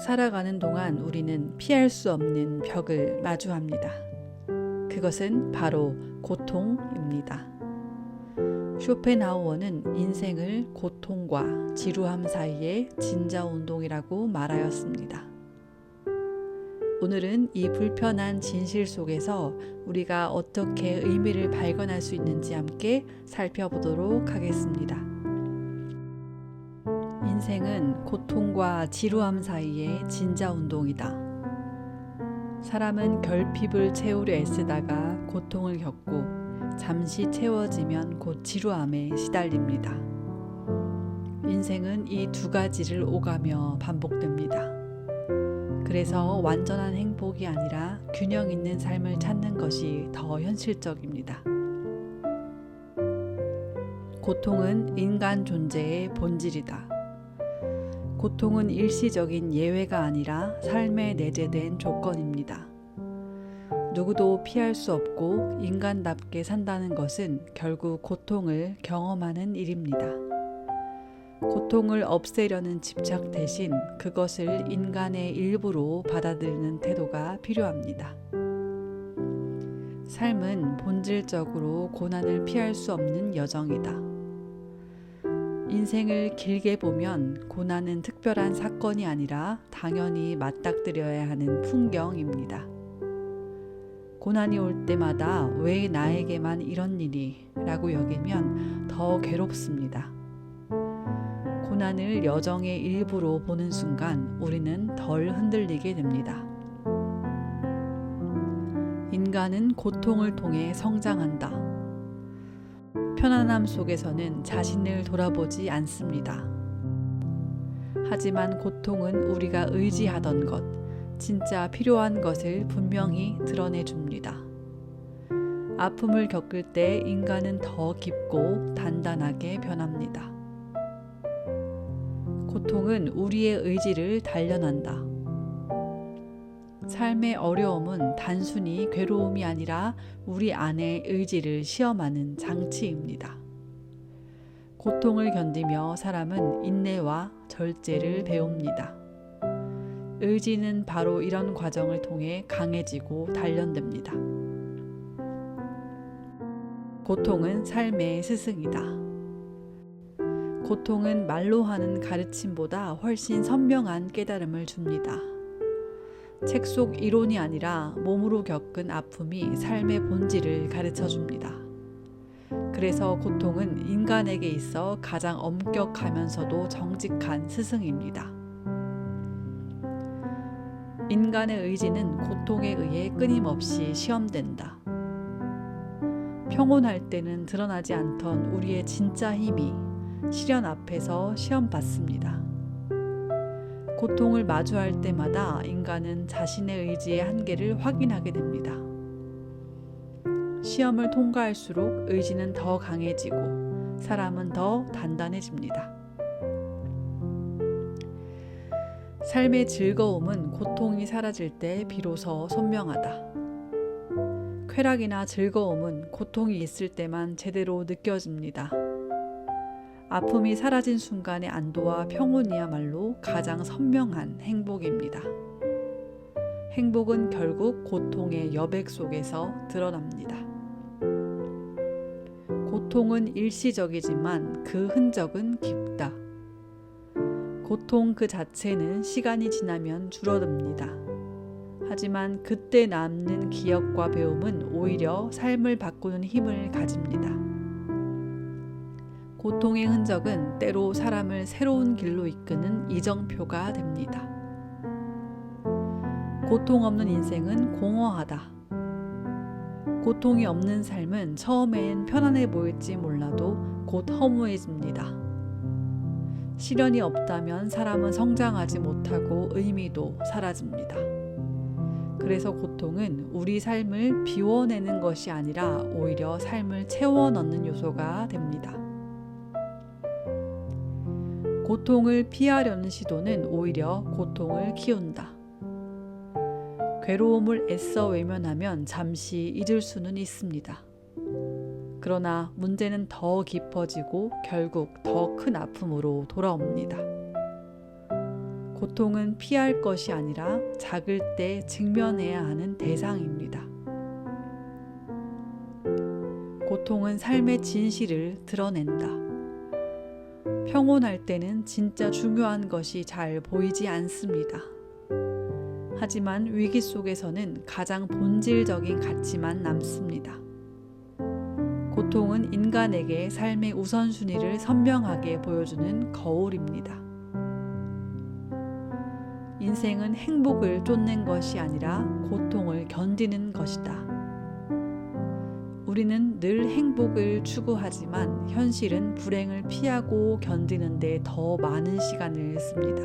살아가는 동안 우리는 피할 수 없는 벽을 마주합니다. 그것은 바로 고통입니다. 쇼펜하우어는 인생을 고통과 지루함 사이의 진자운동이라고 말하였습니다. 오늘은 이 불편한 진실 속에서 우리가 어떻게 의미를 발견할 수 있는지 함께 살펴보도록 하겠습니다. 인생은 고통과 지루함 사이의 진자운동이다. 사람은 결핍을 채우려 애쓰다가 고통을 겪고 잠시 채워지면 곧 지루함에 시달립니다. 인생은 이 두 가지를 오가며 반복됩니다. 그래서 완전한 행복이 아니라 균형 있는 삶을 찾는 것이 더 현실적입니다. 고통은 인간 존재의 본질이다. 고통은 일시적인 예외가 아니라 삶에 내재된 조건입니다. 누구도 피할 수 없고 인간답게 산다는 것은 결국 고통을 경험하는 일입니다. 고통을 없애려는 집착 대신 그것을 인간의 일부로 받아들이는 태도가 필요합니다. 삶은 본질적으로 고난을 피할 수 없는 여정이다. 인생을 길게 보면 고난은 특별한 사건이 아니라 당연히 맞닥뜨려야 하는 풍경입니다. 고난이 올 때마다 왜 나에게만 이런 일이? 라고 여기면 더 괴롭습니다. 고난을 여정의 일부로 보는 순간 우리는 덜 흔들리게 됩니다. 인간은 고통을 통해 성장한다. 편안함 속에서는 자신을 돌아보지 않습니다. 하지만 고통은 우리가 의지하던 것, 진짜 필요한 것을 분명히 드러내줍니다. 아픔을 겪을 때 인간은 더 깊고 단단하게 변합니다. 고통은 우리의 의지를 단련한다. 삶의 어려움은 단순히 괴로움이 아니라 우리 안의 의지를 시험하는 장치입니다. 고통을 견디며 사람은 인내와 절제를 배웁니다. 의지는 바로 이런 과정을 통해 강해지고 단련됩니다. 고통은 삶의 스승이다. 고통은 말로 하는 가르침보다 훨씬 선명한 깨달음을 줍니다. 책 속 이론이 아니라 몸으로 겪은 아픔이 삶의 본질을 가르쳐줍니다. 그래서 고통은 인간에게 있어 가장 엄격하면서도 정직한 스승입니다. 인간의 의지는 고통에 의해 끊임없이 시험된다. 평온할 때는 드러나지 않던 우리의 진짜 힘이 시련 앞에서 시험받습니다. 고통을 마주할 때마다 인간은 자신의 의지의 한계를 확인하게 됩니다. 시험을 통과할수록 의지는 더 강해지고 사람은 더 단단해집니다. 삶의 즐거움은 고통이 사라질 때 비로소 선명하다. 쾌락이나 즐거움은 고통이 있을 때만 제대로 느껴집니다. 아픔이 사라진 순간의 안도와 평온이야말로 가장 선명한 행복입니다. 행복은 결국 고통의 여백 속에서 드러납니다. 고통은 일시적이지만 그 흔적은 깊다. 고통 그 자체는 시간이 지나면 줄어듭니다. 하지만 그때 남는 기억과 배움은 오히려 삶을 바꾸는 힘을 가집니다. 고통의 흔적은 때로 사람을 새로운 길로 이끄는 이정표가 됩니다. 고통 없는 인생은 공허하다. 고통이 없는 삶은 처음엔 편안해 보일지 몰라도 곧 허무해집니다. 시련이 없다면 사람은 성장하지 못하고 의미도 사라집니다. 그래서 고통은 우리 삶을 비워내는 것이 아니라 오히려 삶을 채워 넣는 요소가 됩니다. 고통을 피하려는 시도는 오히려 고통을 키운다. 괴로움을 애써 외면하면 잠시 잊을 수는 있습니다. 그러나 문제는 더 깊어지고 결국 더 큰 아픔으로 돌아옵니다. 고통은 피할 것이 아니라 작을 때 직면해야 하는 대상입니다. 고통은 삶의 진실을 드러낸다. 평온할 때는 진짜 중요한 것이 잘 보이지 않습니다. 하지만 위기 속에서는 가장 본질적인 가치만 남습니다. 고통은 인간에게 삶의 우선순위를 선명하게 보여주는 거울입니다. 인생은 행복을 쫓는 것이 아니라 고통을 견디는 것이다. 우리는 늘 행복을 추구하지만 현실은 불행을 피하고 견디는 데 더 많은 시간을 씁니다.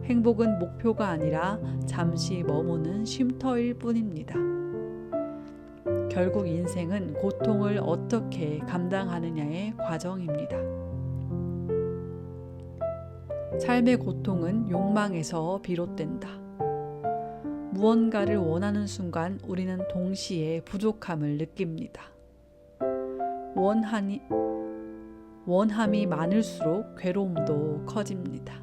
행복은 목표가 아니라 잠시 머무는 쉼터일 뿐입니다. 결국 인생은 고통을 어떻게 감당하느냐의 과정입니다. 삶의 고통은 욕망에서 비롯된다. 무언가를 원하는 순간 우리는 동시에 부족함을 느낍니다. 원함이 많을수록 괴로움도 커집니다.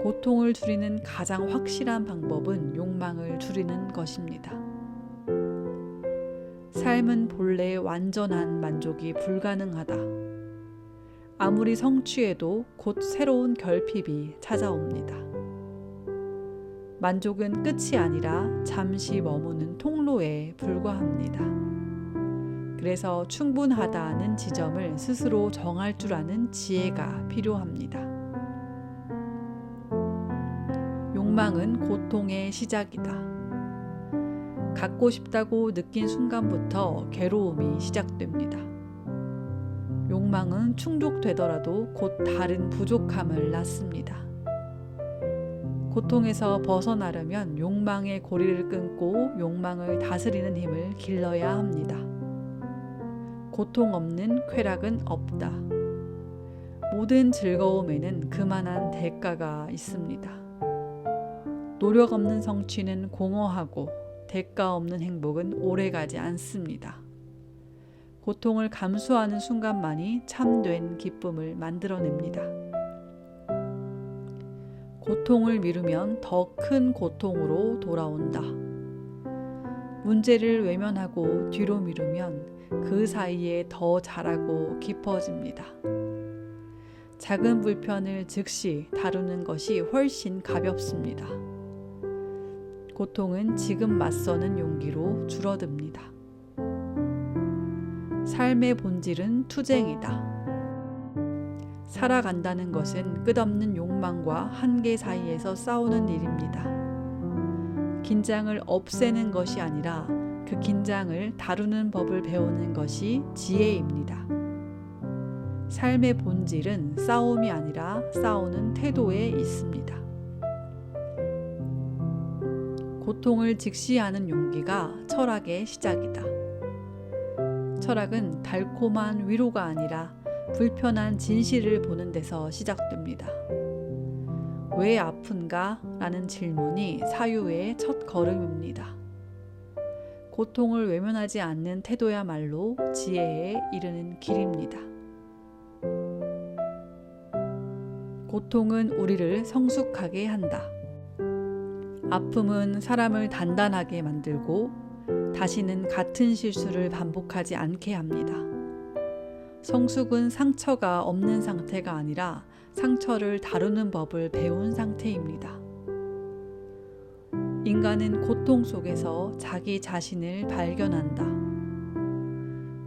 고통을 줄이는 가장 확실한 방법은 욕망을 줄이는 것입니다. 삶은 본래 완전한 만족이 불가능하다. 아무리 성취해도 곧 새로운 결핍이 찾아옵니다. 만족은 끝이 아니라 잠시 머무는 통로에 불과합니다. 그래서 충분하다는 지점을 스스로 정할 줄 아는 지혜가 필요합니다. 욕망은 고통의 시작이다. 갖고 싶다고 느낀 순간부터 괴로움이 시작됩니다. 욕망은 충족되더라도 곧 다른 부족함을 낳습니다. 고통에서 벗어나려면 욕망의 고리를 끊고 욕망을 다스리는 힘을 길러야 합니다. 고통 없는 쾌락은 없다. 모든 즐거움에는 그만한 대가가 있습니다. 노력 없는 성취는 공허하고 대가 없는 행복은 오래가지 않습니다. 고통을 감수하는 순간만이 참된 기쁨을 만들어냅니다. 고통을 미루면 더 큰 고통으로 돌아온다. 문제를 외면하고 뒤로 미루면 그 사이에 더 자라고 깊어집니다. 작은 불편을 즉시 다루는 것이 훨씬 가볍습니다. 고통은 지금 맞서는 용기로 줄어듭니다. 삶의 본질은 투쟁이다. 살아간다는 것은 끝없는 욕망과 한계 사이에서 싸우는 일입니다. 긴장을 없애는 것이 아니라 그 긴장을 다루는 법을 배우는 것이 지혜입니다. 삶의 본질은 싸움이 아니라 싸우는 태도에 있습니다. 고통을 직시하는 용기가 철학의 시작이다. 철학은 달콤한 위로가 아니라 불편한 진실을 보는 데서 시작됩니다. 왜 아픈가? 라는 질문이 사유의 첫 걸음입니다. 고통을 외면하지 않는 태도야말로 지혜에 이르는 길입니다. 고통은 우리를 성숙하게 한다. 아픔은 사람을 단단하게 만들고 다시는 같은 실수를 반복하지 않게 합니다. 성숙은 상처가 없는 상태가 아니라 상처를 다루는 법을 배운 상태입니다. 인간은 고통 속에서 자기 자신을 발견한다.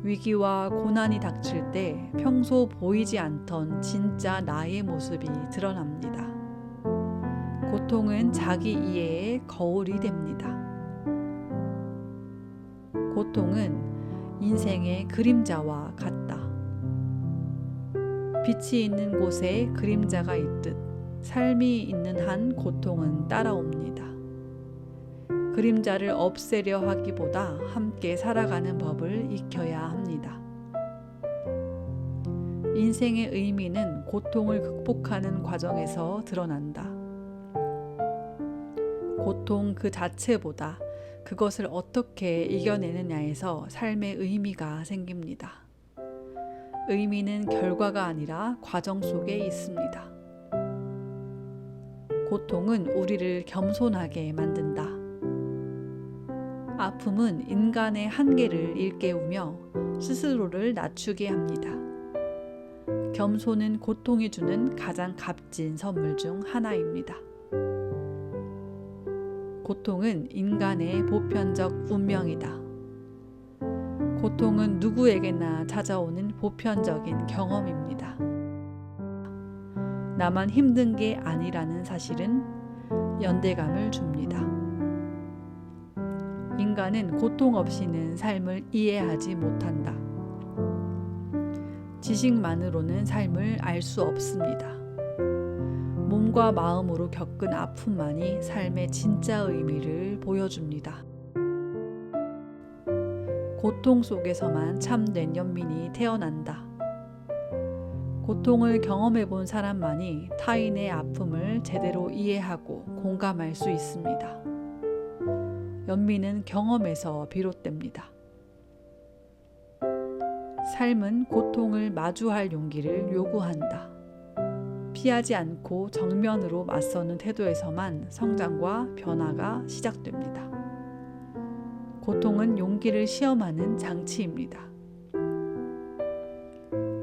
위기와 고난이 닥칠 때 평소 보이지 않던 진짜 나의 모습이 드러납니다. 고통은 자기 이해의 거울이 됩니다. 고통은 인생의 그림자와 같다. 빛이 있는 곳에 그림자가 있듯 삶이 있는 한 고통은 따라옵니다. 그림자를 없애려 하기보다 함께 살아가는 법을 익혀야 합니다. 인생의 의미는 고통을 극복하는 과정에서 드러난다. 고통 그 자체보다 그것을 어떻게 이겨내느냐에서 삶의 의미가 생깁니다. 의미는 결과가 아니라 과정 속에 있습니다. 고통은 우리를 겸손하게 만든다. 아픔은 인간의 한계를 일깨우며 스스로를 낮추게 합니다. 겸손은 고통이 주는 가장 값진 선물 중 하나입니다. 고통은 인간의 보편적 운명이다. 고통은 누구에게나 찾아오는 보편적인 경험입니다. 나만 힘든 게 아니라는 사실은 연대감을 줍니다. 인간은 고통 없이는 삶을 이해하지 못한다. 지식만으로는 삶을 알 수 없습니다. 몸과 마음으로 겪은 아픔만이 삶의 진짜 의미를 보여줍니다. 고통 속에서만 참된 연민이 태어난다. 고통을 경험해 본 사람만이 타인의 아픔을 제대로 이해하고 공감할 수 있습니다. 연민은 경험에서 비롯됩니다. 삶은 고통을 마주할 용기를 요구한다. 피하지 않고 정면으로 맞서는 태도에서만 성장과 변화가 시작됩니다. 고통은 용기를 시험하는 장치입니다.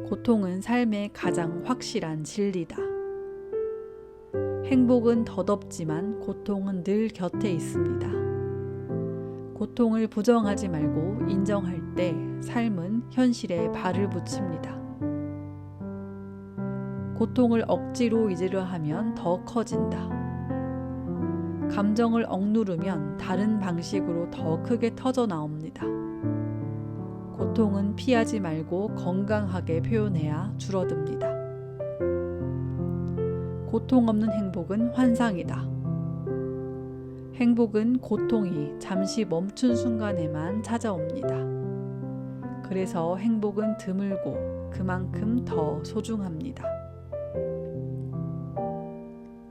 고통은 삶의 가장 확실한 진리다. 행복은 덧없지만 고통은 늘 곁에 있습니다. 고통을 부정하지 말고 인정할 때 삶은 현실에 발을 붙입니다. 고통을 억지로 잊으려 하면 더 커진다. 감정을 억누르면 다른 방식으로 더 크게 터져 나옵니다. 고통은 피하지 말고 건강하게 표현해야 줄어듭니다. 고통 없는 행복은 환상이다. 행복은 고통이 잠시 멈춘 순간에만 찾아옵니다. 그래서 행복은 드물고 그만큼 더 소중합니다.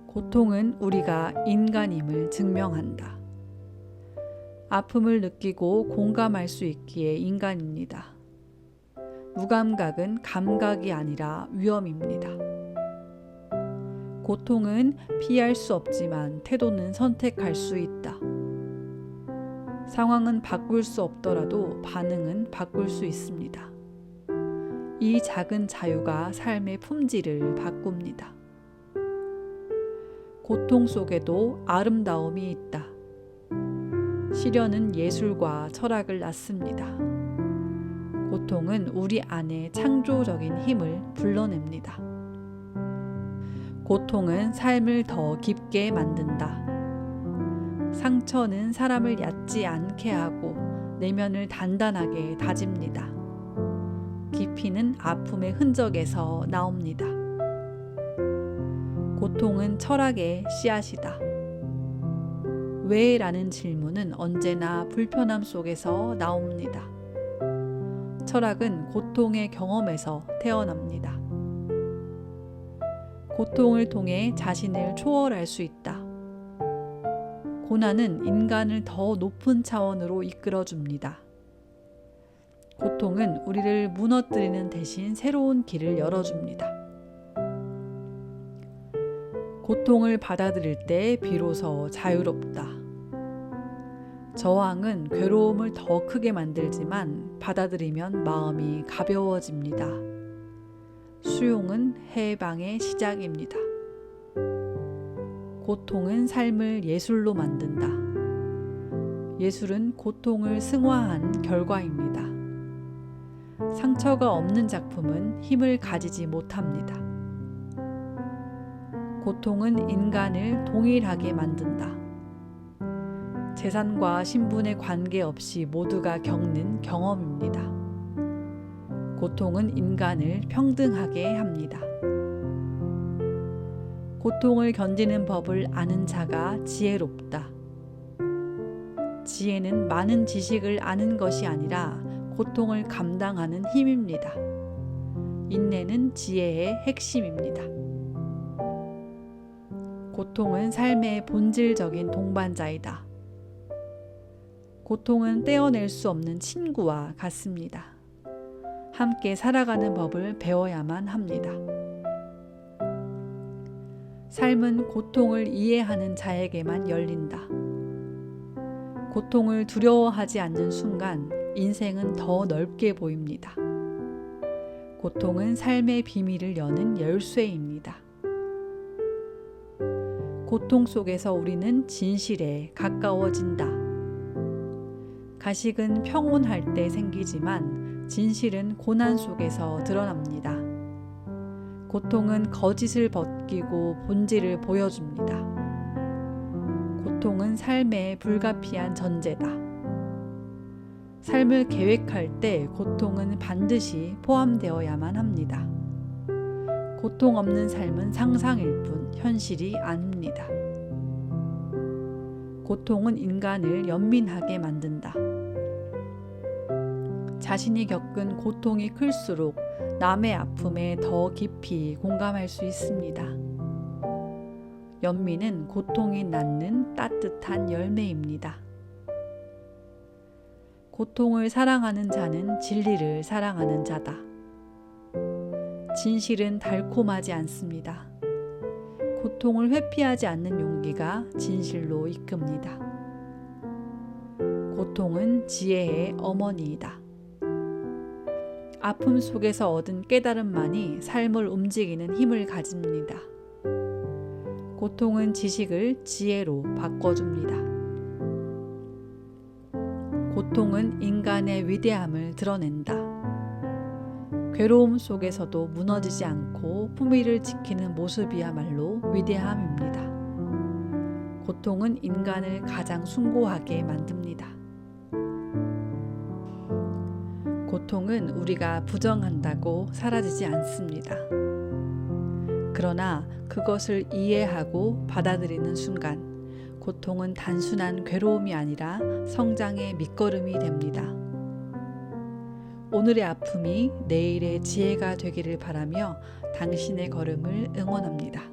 고통은 우리가 인간임을 증명한다. 아픔을 느끼고 공감할 수 있기에 인간입니다. 무감각은 감각이 아니라 위험입니다. 고통은 피할 수 없지만 태도는 선택할 수 있다. 상황은 바꿀 수 없더라도 반응은 바꿀 수 있습니다. 이 작은 자유가 삶의 품질을 바꿉니다. 고통 속에도 아름다움이 있다. 시련은 예술과 철학을 낳습니다. 고통은 우리 안에 창조적인 힘을 불러냅니다. 고통은 삶을 더 깊게 만든다. 상처는 사람을 얕지 않게 하고 내면을 단단하게 다집니다. 깊이는 아픔의 흔적에서 나옵니다. 고통은 철학의 씨앗이다. 왜? 라는 질문은 언제나 불편함 속에서 나옵니다. 철학은 고통의 경험에서 태어납니다. 고통을 통해 자신을 초월할 수 있다. 고난은 인간을 더 높은 차원으로 이끌어줍니다. 고통은 우리를 무너뜨리는 대신 새로운 길을 열어줍니다. 고통을 받아들일 때 비로소 자유롭다. 저항은 괴로움을 더 크게 만들지만 받아들이면 마음이 가벼워집니다. 수용은 해방의 시작입니다. 고통은 삶을 예술로 만든다. 예술은 고통을 승화한 결과입니다. 상처가 없는 작품은 힘을 가지지 못합니다. 고통은 인간을 동일하게 만든다. 재산과 신분에 관계없이 모두가 겪는 경험입니다. 고통은 인간을 평등하게 합니다. 고통을 견디는 법을 아는 자가 지혜롭다. 지혜는 많은 지식을 아는 것이 아니라 고통을 감당하는 힘입니다. 인내는 지혜의 핵심입니다. 고통은 삶의 본질적인 동반자이다. 고통은 떼어낼 수 없는 친구와 같습니다. 함께 살아가는 법을 배워야만 합니다. 삶은 고통을 이해하는 자에게만 열린다. 고통을 두려워하지 않는 순간 인생은 더 넓게 보입니다. 고통은 삶의 비밀을 여는 열쇠입니다. 고통 속에서 우리는 진실에 가까워진다. 가식은 평온할 때 생기지만 진실은 고난 속에서 드러납니다. 고통은 거짓을 벗기고 본질을 보여줍니다. 고통은 삶의 불가피한 전제다. 삶을 계획할 때 고통은 반드시 포함되어야만 합니다. 고통 없는 삶은 상상일 뿐 현실이 아닙니다. 고통은 인간을 연민하게 만든다. 자신이 겪은 고통이 클수록 남의 아픔에 더 깊이 공감할 수 있습니다. 연민은 고통이 낳는 따뜻한 열매입니다. 고통을 사랑하는 자는 진리를 사랑하는 자다. 진실은 달콤하지 않습니다. 고통을 회피하지 않는 용기가 진실로 이끕니다. 고통은 지혜의 어머니이다. 아픔 속에서 얻은 깨달음만이 삶을 움직이는 힘을 가집니다. 고통은 지식을 지혜로 바꿔줍니다. 고통은 인간의 위대함을 드러낸다. 괴로움 속에서도 무너지지 않고 품위를 지키는 모습이야말로 위대함입니다. 고통은 인간을 가장 숭고하게 만듭니다. 고통은 우리가 부정한다고 사라지지 않습니다. 그러나 그것을 이해하고 받아들이는 순간 고통은 단순한 괴로움이 아니라 성장의 밑거름이 됩니다. 오늘의 아픔이 내일의 지혜가 되기를 바라며 당신의 걸음을 응원합니다.